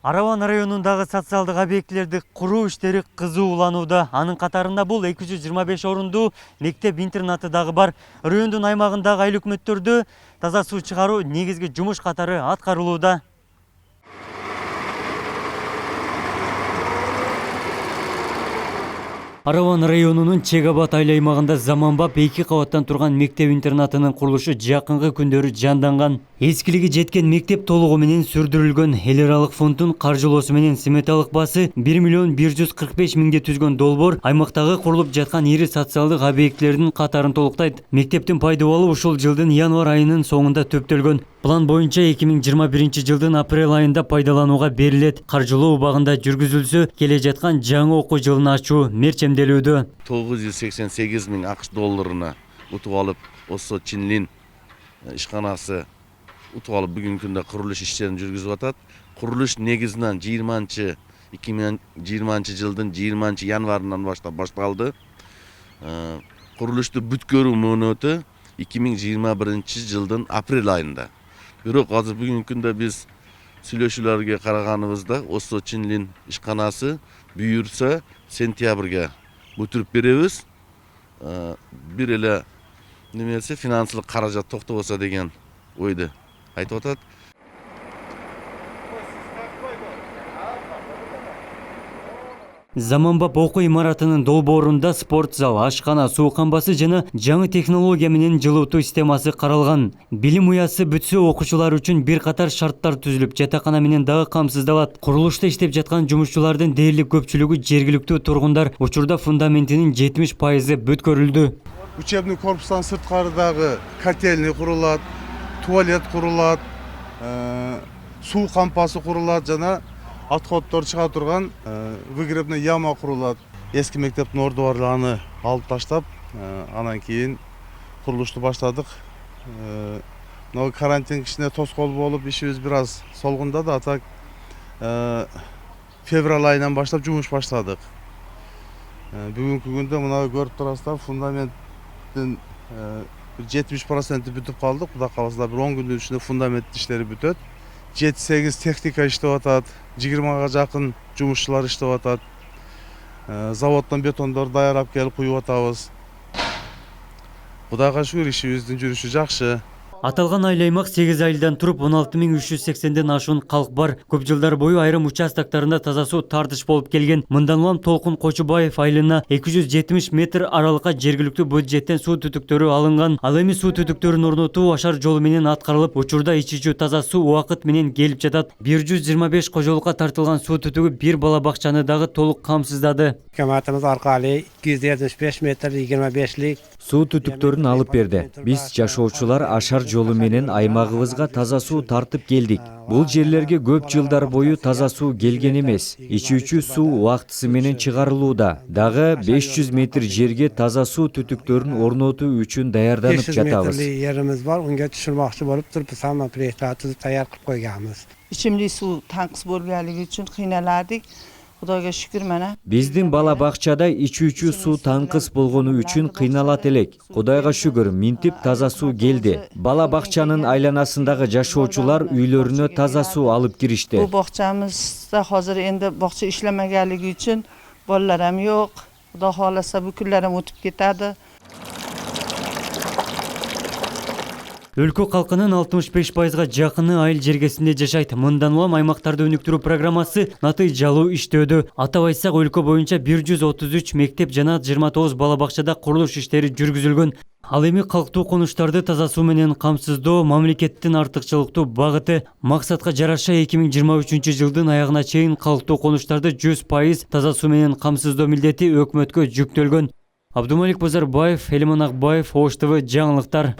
Араван районундагы социалдык объектилерди куруу иштери кызууланууда. Анын катарында бул 225 орундуу мектеп интернаты дагы бар. Райондун аймагындагы айыл өкмөттөрдө таза суу чыгаруу негизги жумуш катары аткарылууда. Араван районунун Чегабат айыл аймагында заманбап 2 кабаттан турган мектеп интернатынын курулушу жакынкы күндөрү жанданган. Эскилиги жеткен мектеп толугу менен сүрдүрүлгөн. Эл аралык фонддун каржылоосу менен сметалык баасы 1 миллион 145 миңге түзгөн долбоор аймактагы курулуп жаткан ири социалдык объектилердин катарын толуктайт. Мектептин пайдалуу ушул жылдын январь айынын соңунда төптөлгөн. План боюнча 2021 жылдын апрель айында пайдаланууга берилет. Каржылоо убагында жүргүзүлсө, келе жаткан жаңы окуу жылын ачуу мерчемделүүдө. 988 миң АКШ долларына утуп алып, Осо Чинлин ишканасы утуп алып бүгүнкү күндө курулуш иштерин жүргүзүп атат. Курулуш негизинен 2020 жылдын 20 январынан баштап башталды. Курулушту бүткөрүү мөөнөтү 2021 жылдын апрель айында. Бирок азыр бүгүнкү күндө биз сүйлөшүүлөргө караганыбызда Осо Чинлин ишканасы буйрса сентябрга бүтүрүп беребиз. Бир эле немесе финансылык каражат токтобосо деген ойду айтып атат. Заманбап окуу имаратынын долбоорунда спорт зал, ашкана, суу камбасы жана жаңы технология менен жылытуу системасы каралган. Билим уясы бүтсө окуучулар үчүн бир катар шарттар түзүлүп, жатакана менен дагы камсыздалат. Курулушта иштеп жаткан жумушчулардын дээрлик көпчүлүгү жергиликтүү тургундар. Учурда фундаментинин 70% бүткөрүлдү. Учебный корпустан сырткарыдагы котельный курулат, туалет курулат, суу кампасы курулат жана отходдор чыга турган выгребный яма курулат. Эски мектептин ордубарлыгын алып таштап, анан кийин курулушту баштадык. Но карантин кичине тоскоол болуп, ишибиз бир аз солгундады. А так февраль айынан баштап жумуш баштадык. Бүгүнкү күндө мына көрүп турасыздар, фундаменттин 70% бүтүп калды. Кудай кааласа бир 10 күндүн ичинде фундамент иштери бүтөт. 7-8 техника иштеп атат, 20га жакын жумушчулар иштеп атат. Заводдон бетондор даярап келип куюп атабыз. Кудайга шүгүр, ишибиздин жүрүшү жакшы. Аталган айыл аймак 8 айылдан туруп 16380ден ашуун калк бар. Көп жылдар бою айрым участоктарында таза суу тартыш болуп келген. Мындан улам Толкун Кочубаев айылына 270 метр аралыкка жергиликтүү бюджеттен суу түтүктөрү алынган. Ал эми суу түтүктөрүн орнотуу ашар жолу менен аткарылып, учурда ичүүчү таза суу убакыт менен келип жатат. 125 кожолукка тартылган суу түтүгү бир бала бакчаны дагы толук камсыздады. Hökumətimiz arqali 275 metr 25lik суу түтүктөрүн алып берди. Биз жашоочулар ашар жолу менен аймагыбызга таза суу тартып келдик. Бул жерлерге көп жылдар бою таза суу келген эмес. Ичүүчү суу убактысы менен чыгарылууда. Дагы 500 метр жерге таза суу түтүктөрүн орнотуу үчүн даярданып 500 жатабыз. metrlik yerimiz var. Unga tushirmoqchi bo'lib turib, biz hamma proyektlarni tayyor qilib qo'yganmiz. İçimlik suv tanqis bo'lganligi uchun qiynaladik. Xudoga shukr mana. Биздин бала бакчада ичүүчү суу таңкыс болгону үчүн кыйналат элек. Кудайга шүгүр, минтип таза суу келди. Бала бакчанын айланасындагы жашоочулар үйлөрүнө таза суу алып киришти. Bu bog'chamizda hozir endi bog'cha ishlamaganligi uchun bolalar ham yo'q. Xudo xolasa bu kunlar ham o'tib ketadi. Өлкө калкынын 65%га жакыны айыл жергесинде жашайт. Мындан улам аймактарды өнүктүрүү программасы натыйжалуу иштөөдө. Атап айтсак, өлкө боюнча 133 мектеп жана 29 бала бакчада курулуш иштери жүргүзүлгөн. Ал эми калктуу конуштарды таза суу менен камсыздоо мамлекеттин артыкчылыктуу багыты. Максатка жараша 2023 жылдын аягына чейин калктуу конуштарды 100% таза суу менен камсыздоо милдети өкмөткө жүктөлгөн. Абдумалик Базарбаев, Элиман Акбаев, Ош ТВ жаңылыктар.